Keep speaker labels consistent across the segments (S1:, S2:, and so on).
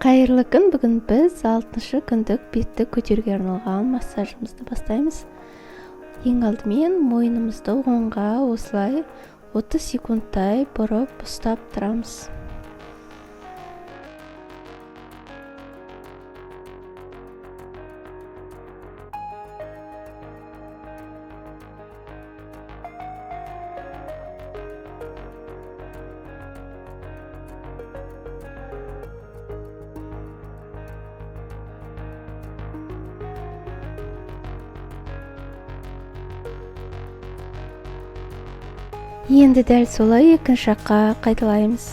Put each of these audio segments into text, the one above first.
S1: Қайырлы күн, бүгін біз 6-шы күндік бетті көтеруге арналған массажымызды бастаймыз. Ең алдымен мойнымызды оңға осылай 30 секундтай бұрып ұстап тұрамыз. Енді дәл солай екінші жаққа қайталаймыз.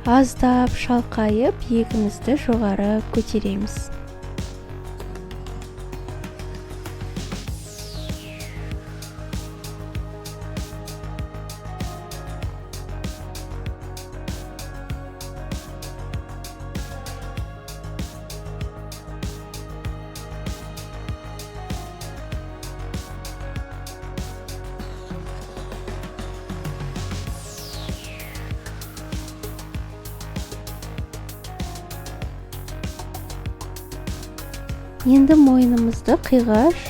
S1: Аздап шалқайып, иегімізді жоғары көтереміз. Енді мойнымызды қиғаш,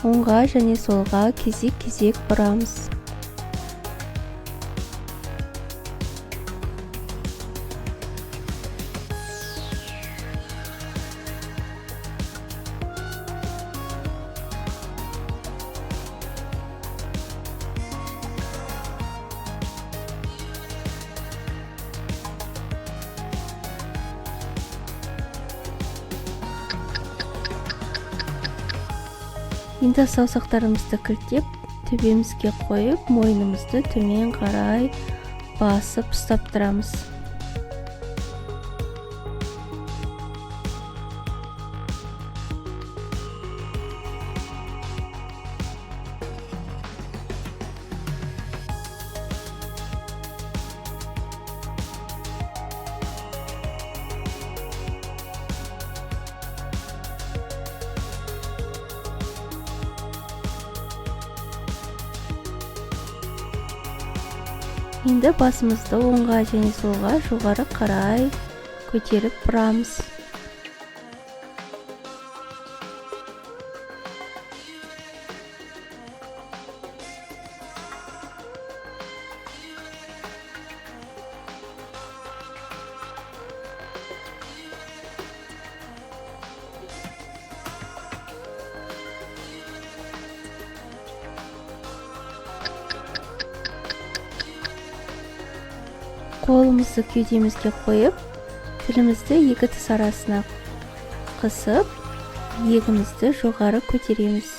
S1: оңға және солға кезек-кезек бұрамыз. Енді саусақтарымызды кілттеп, төбемізге қойып, мойнымызды төмен қарай басып ұстап тұрамыз. Енді басымызды оңға және солға жоғары қарай көтеріп бұрамыз. Қолымызды кеудемізге қойып, тілімізді екі тіс арасына қысып, иегімізді жоғары көтереміз.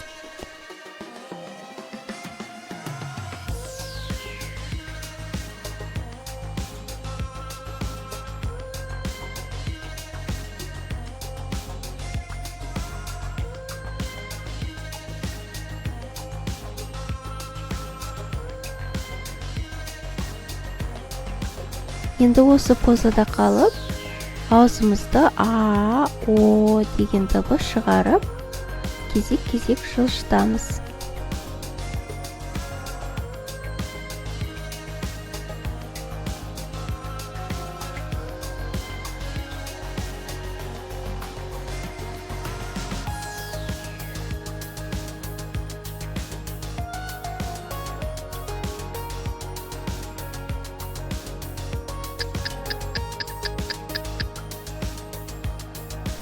S1: Енді осы позада қалып, аузымызды А, О деген дыбыс шығарып, кезек-кезек жылжытамыз.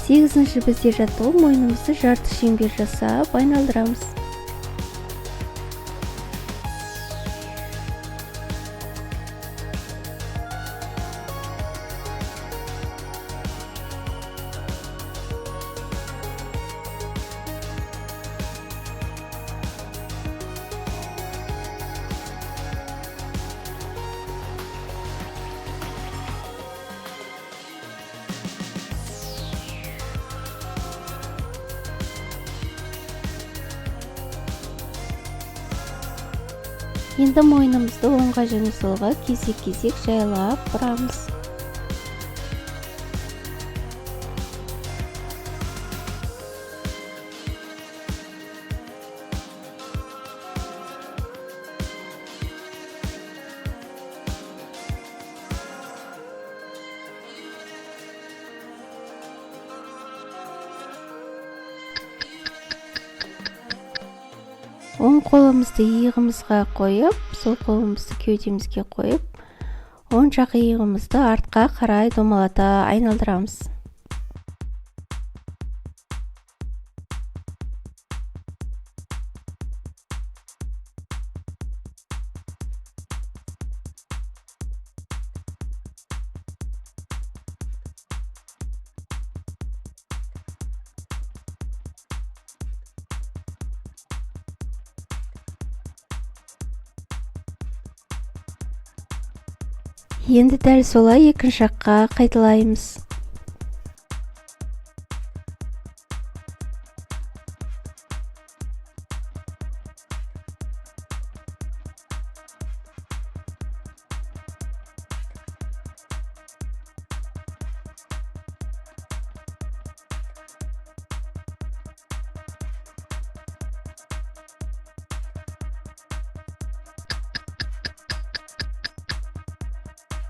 S1: Сегізінші бізде жату, мойнымызды жарты шеңбер жасап айналдырамыз. Енді мойнымызды оңға және солға кезек-кезек жайлап бұрамыз. Оң қолымызды иығымызға қойып, сол қолымызды кеудемізге қойып, оң жақ иығымызды артқа қарай домалата айналдырамыз. Енді дәл солай екінші жаққа қайталаймыз.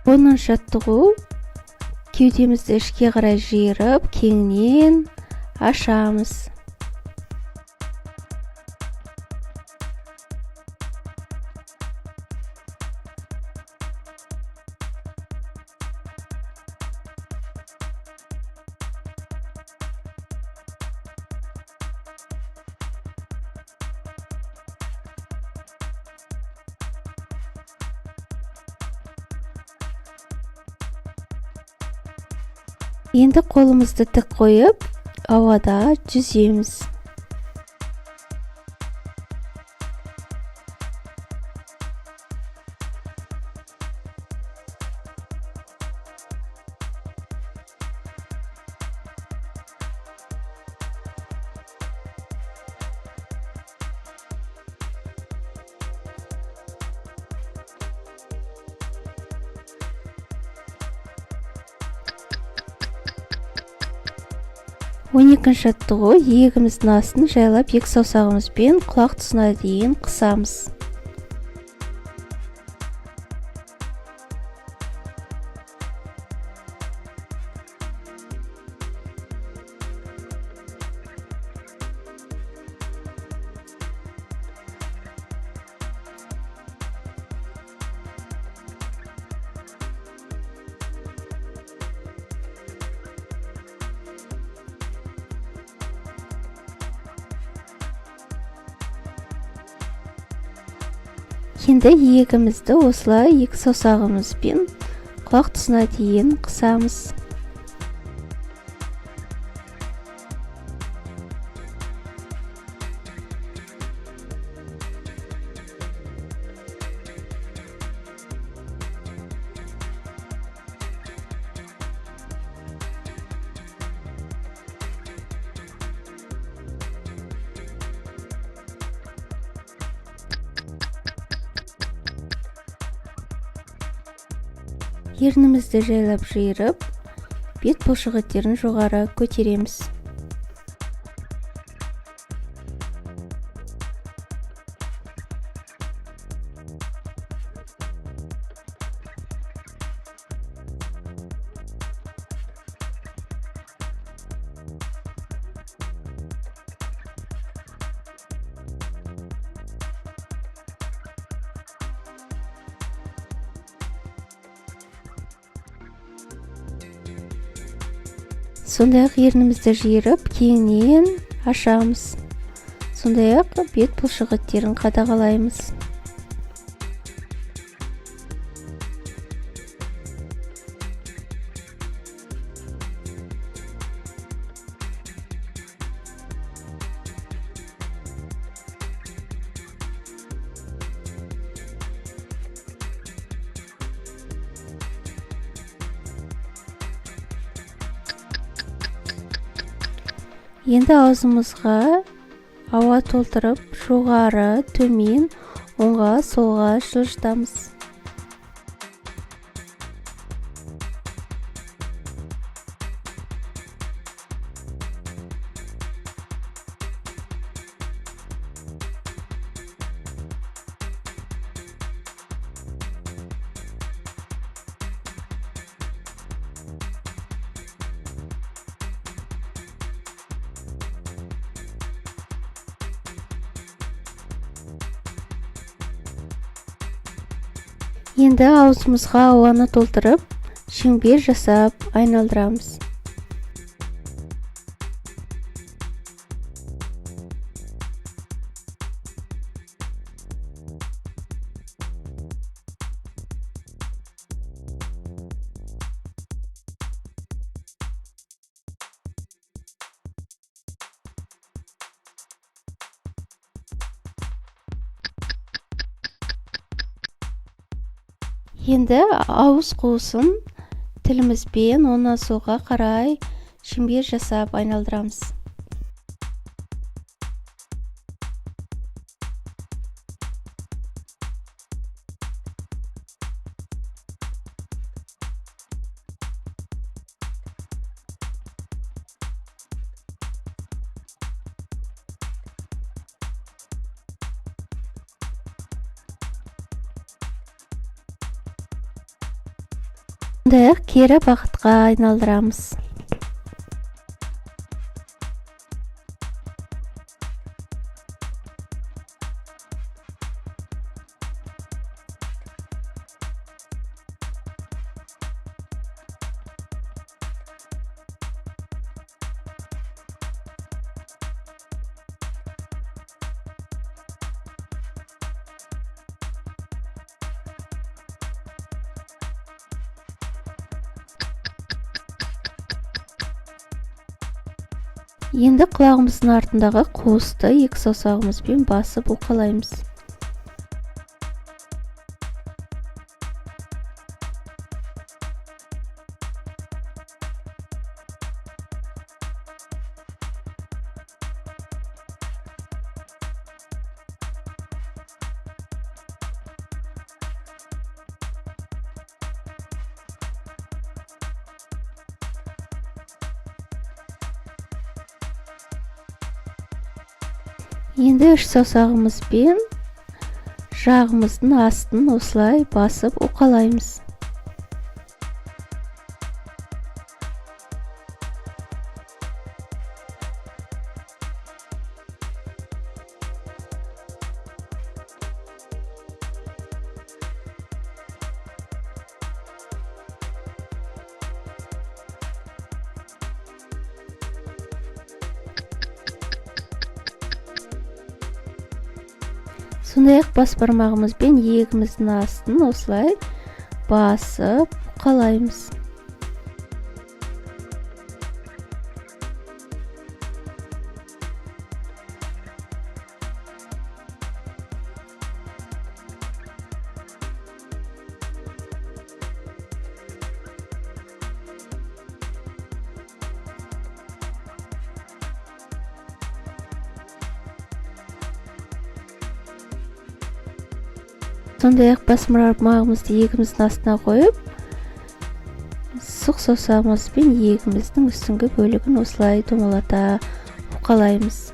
S1: Оның жаттығу кеудемізді ішке қарай жиырып, кеңінен ашамыз. Енді қолымызды тік қойып, ауада жүземіз. Он екінші жаттығу, иегіміздің астын жайлап екі саусағымызбен құлақ тұсына дейін қысамыз. Енді иегімізді осылай екі саусағымызбен құлақ тұсына дейін қысамыз. Ернімізді жайлап жиырып, бет бұлшықеттерін жоғары көтереміз. Сондай-ақ ернімізді жиырып, кеңінен ашамыз. Сондай-ақ бет бұлшықеттерін қадағалаймыз. Енді аузымызға ауа толтырып, жоғары, төмен оңға солға жылжытамыз. Енді аузымызға ауаны толтырып, шеңбер жасап айналдырамыз. Енді ауыз қуысын тілімізбен оңнан солға қарай шеңбер жасап айналдырамыз. Сондай-ақ кері бағытқа айналдырамыз. Енді құлағымыздың артындағы қуысты екі саусағымызбен басып уқалаймыз. Енді үш саусағымызбен жағымыздың астын осылай басып уқалаймыз. Сондай-ақ бас бармағымызбен иегіміздің астын осылай басып уқалаймыз. Сондай-ақ бас бармағымызды иегіміздің астына қойып, сұқ саусағымызбен иегіміздің үстіңгі бөлігін осылай домалата уқалаймыз.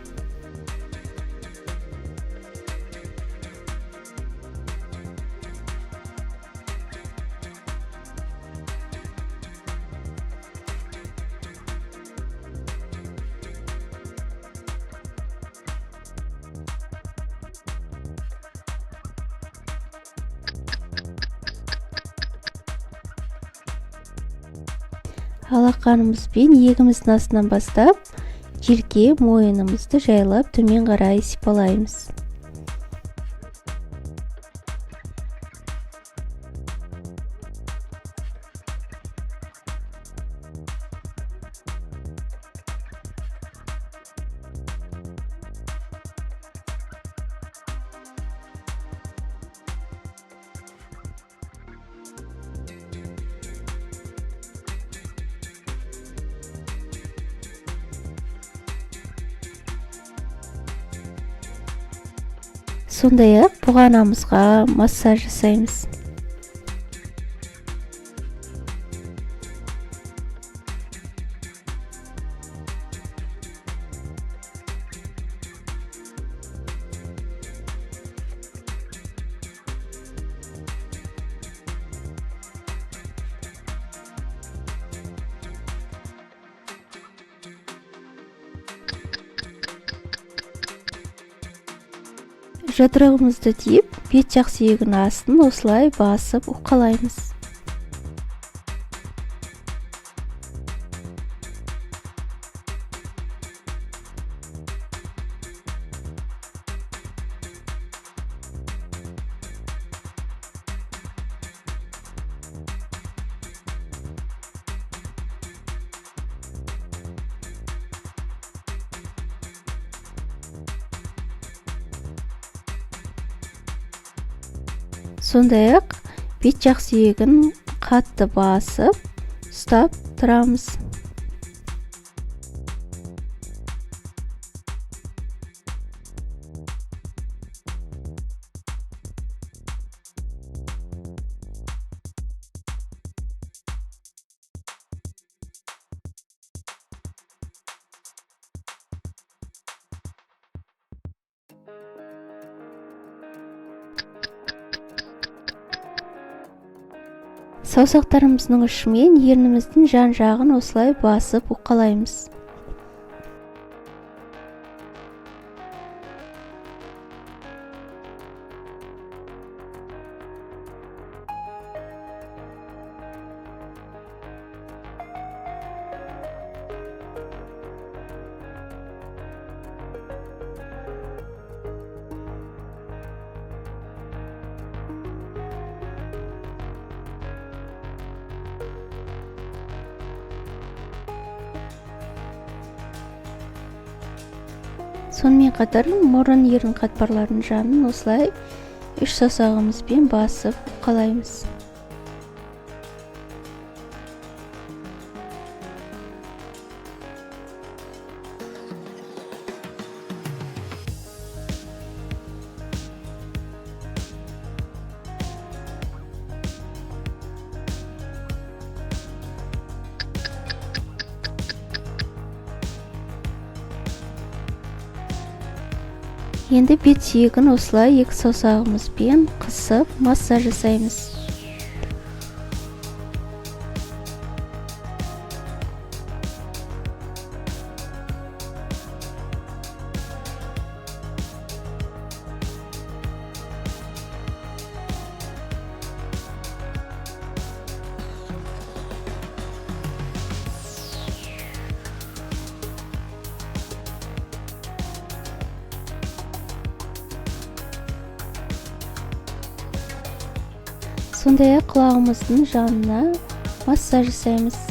S1: Алақанымызбен иегіміздің астынан бастап, желке мойынымызды жайлап төмен қарай сипалаймыз. Сондай-ақ бұғанамызға массаж жасаймыз. Жұдырығымызды тиіп, бет жақ сүйегінің астын осылай басып уқалаймыз. Сондай-ақ бет жақ сүйегін қатты басып, ұстап тұрамыз. Саусақтарымыздың ұшымен ерніміздің жан жағын осылай басып уқалаймыз. Сонымен қатар мұрын ерін қатпарларының жанын осылай үш саусағымызбен басып уқалаймыз. Енді бет сүйегін осылай екі саусағымызбен қысып массаж жасаймыз. Сондай-ақ құлағымыздың жанына массаж жасаймыз.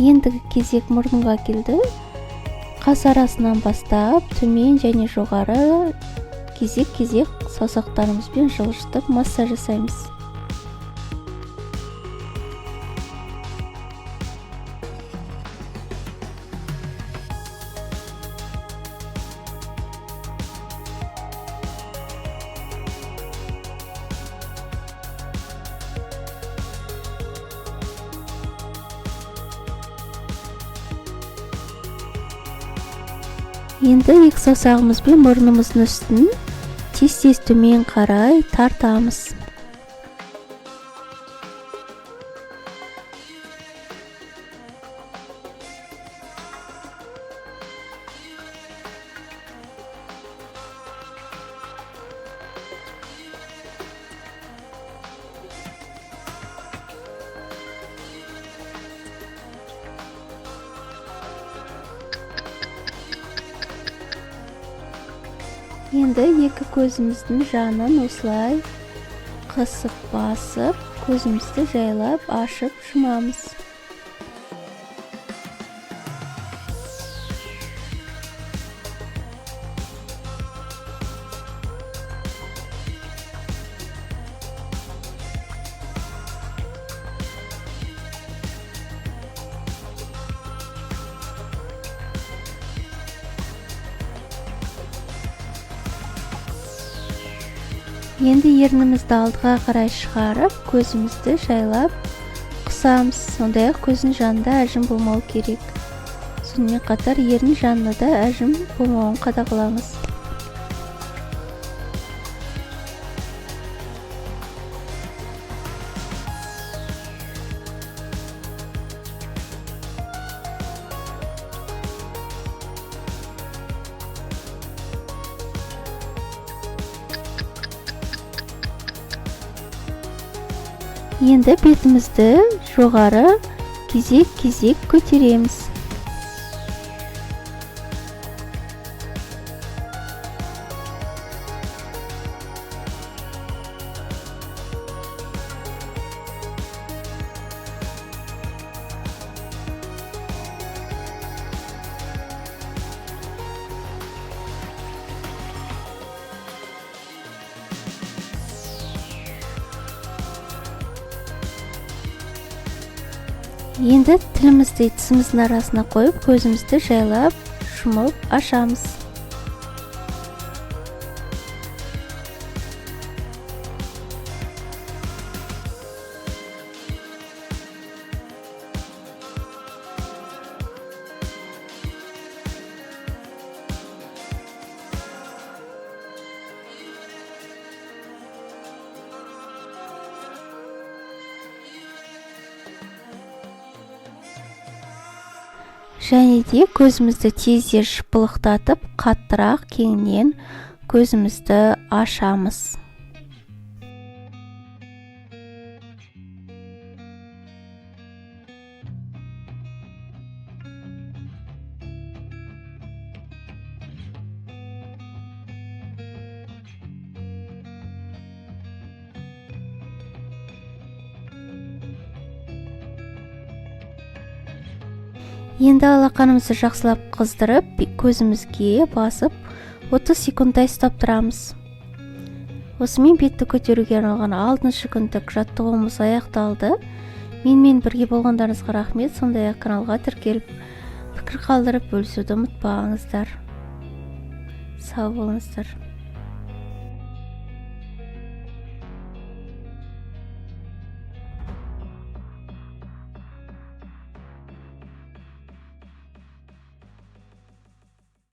S1: Ендігі кезек мұрынға келді. Қас арасынан бастап төмен және жоғары кезек-кезек саусақтарымызбен жылжытып массаж жасаймыз. Енді екі саусағымызбен мұрнымыздың үстін тез-тез төмен қарай тартамыз. Енді екі көзіміздің жанын осылай қысып басып, көзімізді жайлап ашып жұмамыз. Енді ернімізді алдыға қарай шығарып, көзімізді жайлап қысамыз. Сондай-ақ көздің жанында әжім болмау керек. Сонымен қатар ерін жанында да әжім болмауын қадағалаңыз. Енді бетімізді жоғары кезек-кезек көтереміз. Енді тілімізді тісіміздің арасына қойып, көзімізді жайлап, жұмып ашамыз. Және де көзімізді тезде шпылықтатып, қаттырақ кеңінен көзімізді ашамыз. Енді алақанымызды жақсылап қыздырып, көзімізге басып 30 секундтай ұстап тұрамыз. Осымен бетті көтеруге арналған 6-шы күндік жаттығуымыз аяқталды. Менімен бірге болғандарыңызға рахмет. Сондай-ақ каналға тіркеліп, пікір қалдырып бөлісуді ұмытпаңыздар. Сау болыңыздар.